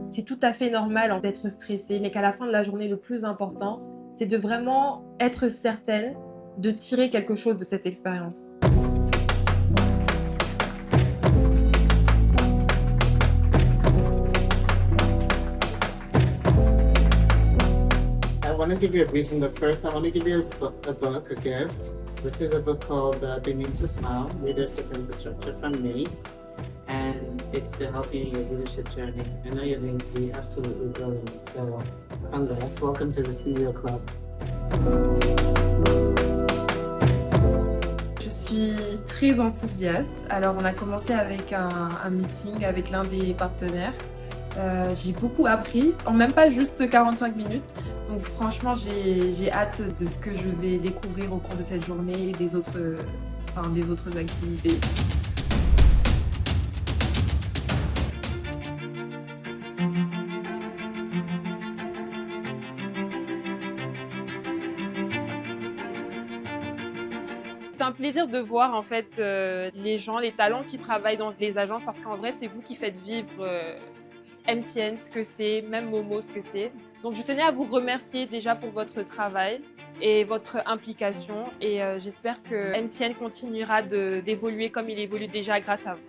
C'est tout à fait normal d'être stressé, mais qu'à la fin de la journée, le plus important, c'est de vraiment être certaine de tirer quelque chose de cette expérience. I want to give you a briefing, but first I want to give you a book, a gift. This is a book called Beneath the Smile, Leadership Infrastructure from me. And it's to help you in your leadership journey. I know you're going to be absolutely brilliant. So congrats, welcome to the CEO Club. Je suis très enthousiaste. Alors, on a commencé avec un meeting avec l'un des partenaires. J'ai beaucoup appris, en même pas juste 45 minutes. Donc franchement, j'ai hâte de ce que je vais découvrir au cours de cette journée et des autres activités. C'est un plaisir de voir en fait les gens, les talents qui travaillent dans les agences, parce qu'en vrai, c'est vous qui faites vivre MTN, ce que c'est, même Momo, ce que c'est. Donc je tenais à vous remercier déjà pour votre travail et votre implication, et j'espère que MTN continuera d'évoluer comme il évolue déjà grâce à vous.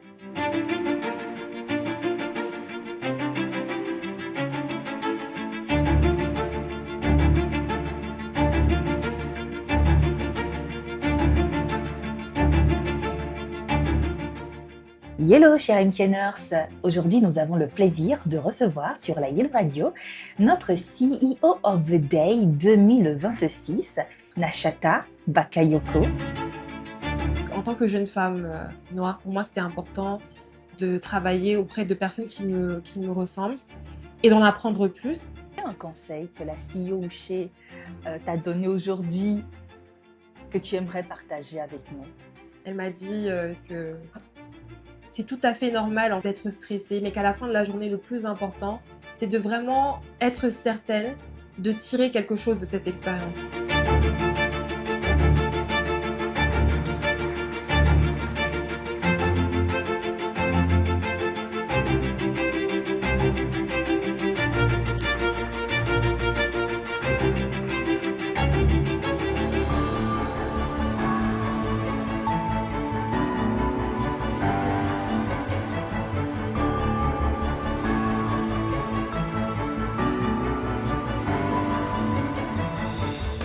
Hello chers MTNers, aujourd'hui nous avons le plaisir de recevoir sur la Yield Radio notre CEO of the Day 2026, Nashata Bakayoko. En tant que jeune femme noire, pour moi c'était important de travailler auprès de personnes qui me ressemblent et d'en apprendre plus. Quel est un conseil que la CEO Uche t'a donné aujourd'hui que tu aimerais partager avec nous? Elle m'a dit que c'est tout à fait normal d'être stressé, mais qu'à la fin de la journée, le plus important, c'est de vraiment être certaine de tirer quelque chose de cette expérience.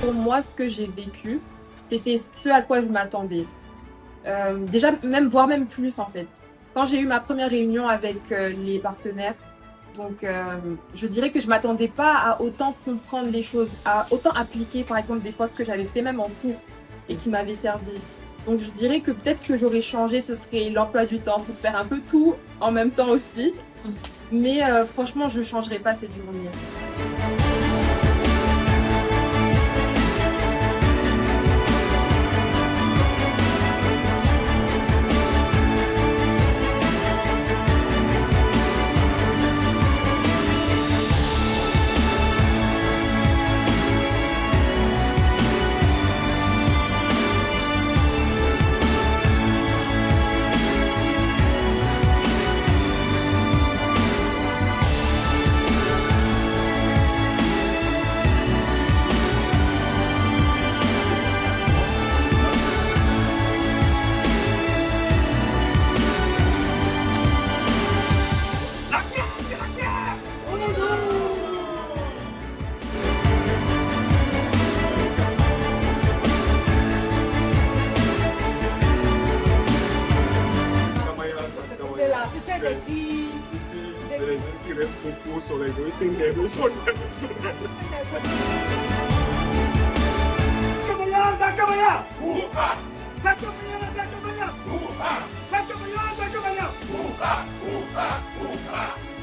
Pour moi, ce que j'ai vécu, c'était ce à quoi je m'attendais. Déjà, voire même plus en fait. Quand j'ai eu ma première réunion avec les partenaires, donc je dirais que je ne m'attendais pas à autant comprendre les choses, à autant appliquer par exemple des fois ce que j'avais fait même en cours et qui m'avait servi. Donc je dirais que peut-être ce que j'aurais changé, ce serait l'emploi du temps pour faire un peu tout en même temps aussi. Mais franchement, je ne changerai pas cette journée. C'était des qui Ici, c'est les gens qui restent beaucoup sur les deux, sur les deux, sur les deux. Zakabaya, Zakabaya! Ouah! Zakabaya, Zakabaya! Ouah! Zakabaya, Zakabaya! Ouah! Ouah! Ouah!